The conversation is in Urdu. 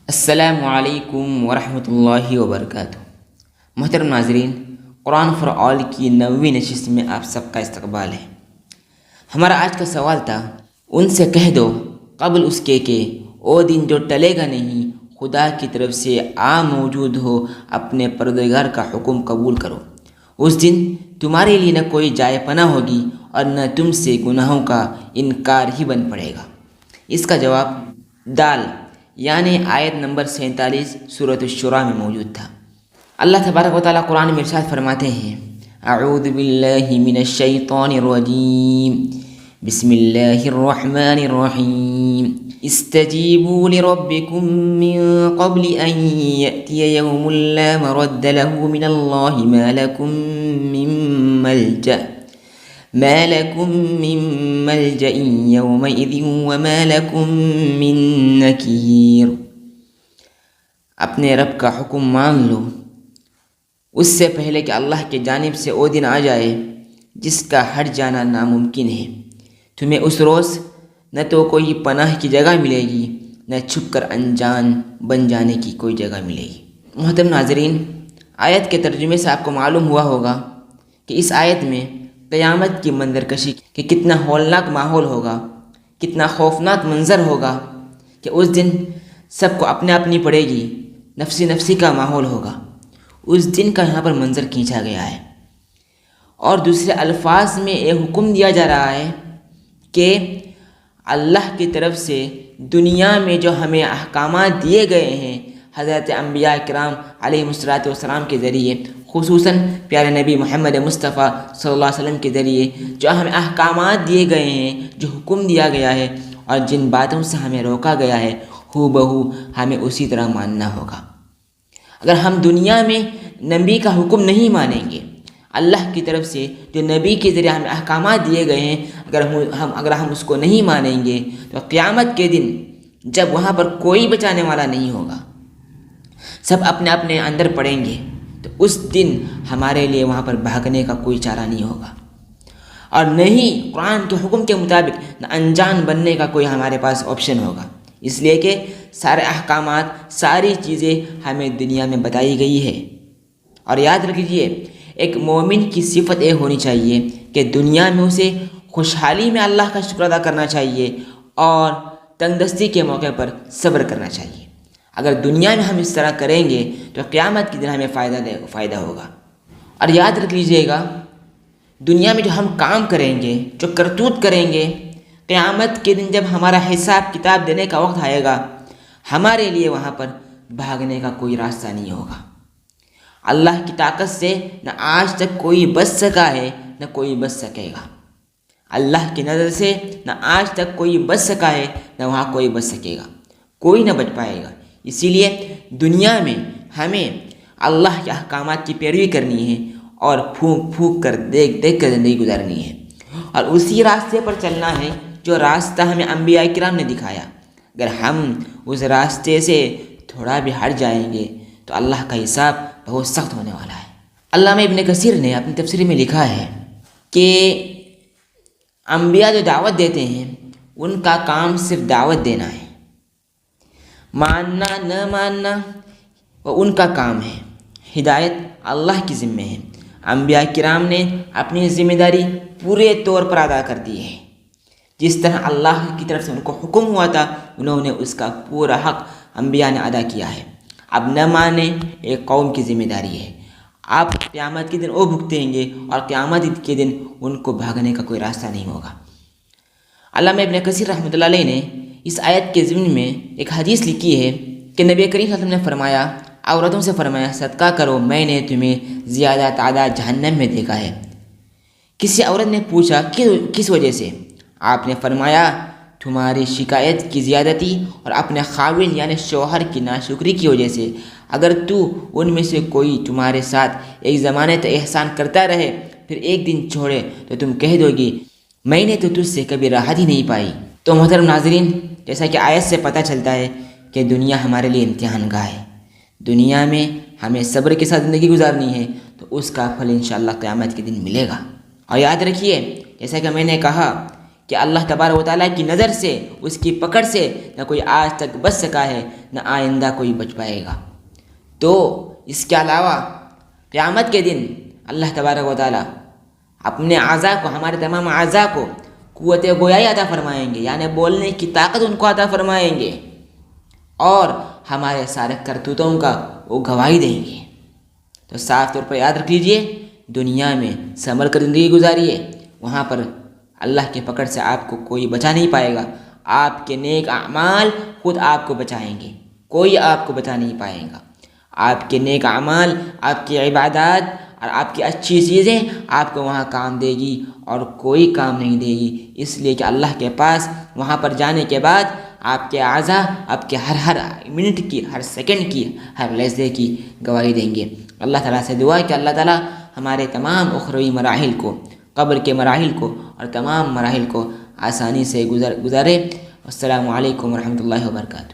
السلام علیکم ورحمۃ اللہ وبرکاتہ۔ محترم ناظرین، قرآن فار آل کی 90ویں نشست میں آپ سب کا استقبال ہے۔ ہمارا آج کا سوال تھا، ان سے کہہ دو قبل اس کے کہ وہ دن جو ٹلے گا نہیں، خدا کی طرف سے موجود ہو، اپنے پروردگار کا حکم قبول کرو۔ اس دن تمہارے لیے نہ کوئی جائے پناہ ہوگی اور نہ تم سے گناہوں کا انکار ہی بن پڑے گا۔ اس کا جواب دال یعنی آیت نمبر 47 سورۃ الشورى میں موجود تھا۔ اللہ تبارک و تعالیٰ قرآن میں ارشاد فرماتے ہیں، اعوذ باللہ من الشیطان الرجیم، بسم اللہ الرحمن الرحیم، استجیبوا لربکم من قبل ان یأتی یوم لا مرد له من اللہ ما لکم من ملجأ یومئذ وما لکم من نکیر۔ اپنے رب کا حکم مان لو اس سے پہلے کہ اللہ کی جانب سے وہ دن آ جائے جس کا ہٹ جانا ناممکن ہے۔ تمہیں اس روز نہ تو کوئی پناہ کی جگہ ملے گی، نہ چھپ کر انجان بن جانے کی کوئی جگہ ملے گی۔ محترم ناظرین، آیت کے ترجمے سے آپ کو معلوم ہوا ہوگا کہ اس آیت میں قیامت کی منظر کشی کہ کتنا ہولناک ماحول ہوگا، کتنا خوفناک منظر ہوگا کہ اس دن سب کو اپنے اپنی پڑے گی، نفسی نفسی کا ماحول ہوگا۔ اس دن کا یہاں پر منظر کھینچا گیا ہے، اور دوسرے الفاظ میں یہ حکم دیا جا رہا ہے کہ اللہ کی طرف سے دنیا میں جو ہمیں احکامات دیے گئے ہیں حضرت انبیاء کرام علیہ السلام کے ذریعے، خصوصاً پیارے نبی محمد مصطفیٰ صلی اللہ علیہ وسلم کے ذریعے جو ہمیں احکامات دیے گئے ہیں، جو حکم دیا گیا ہے اور جن باتوں سے ہمیں روکا گیا ہے، ہو بہو ہمیں اسی طرح ماننا ہوگا۔ اگر ہم دنیا میں نبی کا حکم نہیں مانیں گے، اللہ کی طرف سے جو نبی کے ذریعے ہمیں احکامات دیے گئے ہیں اگر ہم اس کو نہیں مانیں گے، تو قیامت کے دن جب وہاں پر کوئی بچانے والا نہیں ہوگا، سب اپنے اپنے اندر پڑیں گے، تو اس دن ہمارے لیے وہاں پر بھاگنے کا کوئی چارہ نہیں ہوگا، اور نہ ہی قرآن کے حکم کے مطابق نہ انجان بننے کا کوئی ہمارے پاس آپشن ہوگا، اس لیے کہ سارے احکامات، ساری چیزیں ہمیں دنیا میں بتائی گئی ہے۔ اور یاد رکھ لیجیے، ایک مومن کی صفت یہ ہونی چاہیے کہ دنیا میں اسے خوشحالی میں اللہ کا شکر ادا کرنا چاہیے اور تنگ دستی کے موقع پر صبر کرنا چاہیے۔ اگر دنیا میں ہم اس طرح کریں گے تو قیامت کے دن ہمیں فائدہ ہوگا۔ اور یاد رکھ لیجیے گا، دنیا میں جو ہم کام کریں گے، جو کرتوت کریں گے، قیامت کے دن جب ہمارا حساب کتاب دینے کا وقت آئے گا، ہمارے لیے وہاں پر بھاگنے کا کوئی راستہ نہیں ہوگا۔ اللہ کی طاقت سے نہ آج تک کوئی بچ سکا ہے، نہ کوئی بچ سکے گا۔ اللہ کی نظر سے نہ آج تک کوئی بچ سکا ہے، نہ وہاں کوئی بچ سکے گا، کوئی نہ بچ پائے گا۔ اسی لیے دنیا میں ہمیں اللہ کے احکامات کی پیروی کرنی ہے اور پھونک پھونک کر دیکھ کر زندگی گزارنی ہے، اور اسی راستے پر چلنا ہے جو راستہ ہمیں انبیاء کرام نے دکھایا۔ اگر ہم اس راستے سے تھوڑا بھی ہٹ جائیں گے تو اللہ کا حساب بہت سخت ہونے والا ہے۔ علامہ ابن کثیر نے اپنی تفسیر میں لکھا ہے کہ انبیاء جو دعوت دیتے ہیں ان کا کام صرف دعوت دینا ہے، ماننا نہ ماننا وہ ان کا کام ہے، ہدایت اللہ کی ذمہ ہے۔ انبیاء کرام نے اپنی ذمہ داری پورے طور پر ادا کر دی ہے، جس طرح اللہ کی طرف سے ان کو حکم ہوا تھا انہوں نے اس کا پورا حق انبیاء نے ادا کیا ہے۔ اب نہ مانے ایک قوم کی ذمہ داری ہے، آپ قیامت کے دن وہ بھگتیں گے اور قیامت کے دن ان کو بھاگنے کا کوئی راستہ نہیں ہوگا۔ علامہ ابن کثیر رحمۃ اللہ علیہ نے اس آیت کے ضمن میں ایک حدیث لکھی ہے کہ نبی کریم صلی اللہ علیہ وسلم نے فرمایا، عورتوں سے فرمایا صدقہ کرو، میں نے تمہیں زیادہ تعداد جہنم میں دیکھا ہے۔ کسی عورت نے پوچھا کس وجہ سے؟ آپ نے فرمایا تمہاری شکایت کی زیادتی اور اپنے خاوند یعنی شوہر کی ناشکری کی وجہ سے۔ اگر تو ان میں سے کوئی تمہارے ساتھ ایک زمانے تک احسان کرتا رہے پھر ایک دن چھوڑے تو تم کہہ دو گی میں نے تو تجھ سے کبھی راحت ہی نہیں پائی۔ تو محترم ناظرین، جیسا کہ آیت سے پتہ چلتا ہے کہ دنیا ہمارے لیے امتحان گاہ ہے، دنیا میں ہمیں صبر کے ساتھ زندگی گزارنی ہے تو اس کا پھل انشاءاللہ قیامت کے دن ملے گا۔ اور یاد رکھیے، جیسا کہ میں نے کہا کہ اللہ تبارک و تعالیٰ کی نظر سے، اس کی پکڑ سے نہ کوئی آج تک بچ سکا ہے، نہ آئندہ کوئی بچ پائے گا۔ تو اس کے علاوہ قیامت کے دن اللہ تبارک و تعالیٰ اپنے اعضاء کو، ہمارے تمام اعضاء کو قوت گویائی عطا فرمائیں گے، یعنی بولنے کی طاقت ان کو عطا فرمائیں گے، اور ہمارے سارے کرتوتوں کا وہ گواہی دیں گے۔ تو صاف طور پر یاد رکھ لیجئے، دنیا میں سنبھل کر زندگی گزاریے، وہاں پر اللہ کے پکڑ سے آپ کو کوئی بچا نہیں پائے گا۔ آپ کے نیک اعمال خود آپ کو بچائیں گے، کوئی آپ کو بچا نہیں پائے گا۔ آپ کے نیک اعمال، آپ کی عبادات اور آپ کی اچھی چیزیں آپ کو وہاں کام دے گی، اور کوئی کام نہیں دے گی، اس لیے کہ اللہ کے پاس وہاں پر جانے کے بعد آپ کے اعضاء آپ کے ہر منٹ کی، ہر سیکنڈ کی، ہر لحظے کی گواہی دیں گے۔ اللہ تعالیٰ سے دعا ہے کہ اللہ تعالیٰ ہمارے تمام اخروی مراحل کو، قبر کے مراحل کو اور تمام مراحل کو آسانی سے گزارے۔ السلام علیکم ورحمۃ اللہ وبرکاتہ۔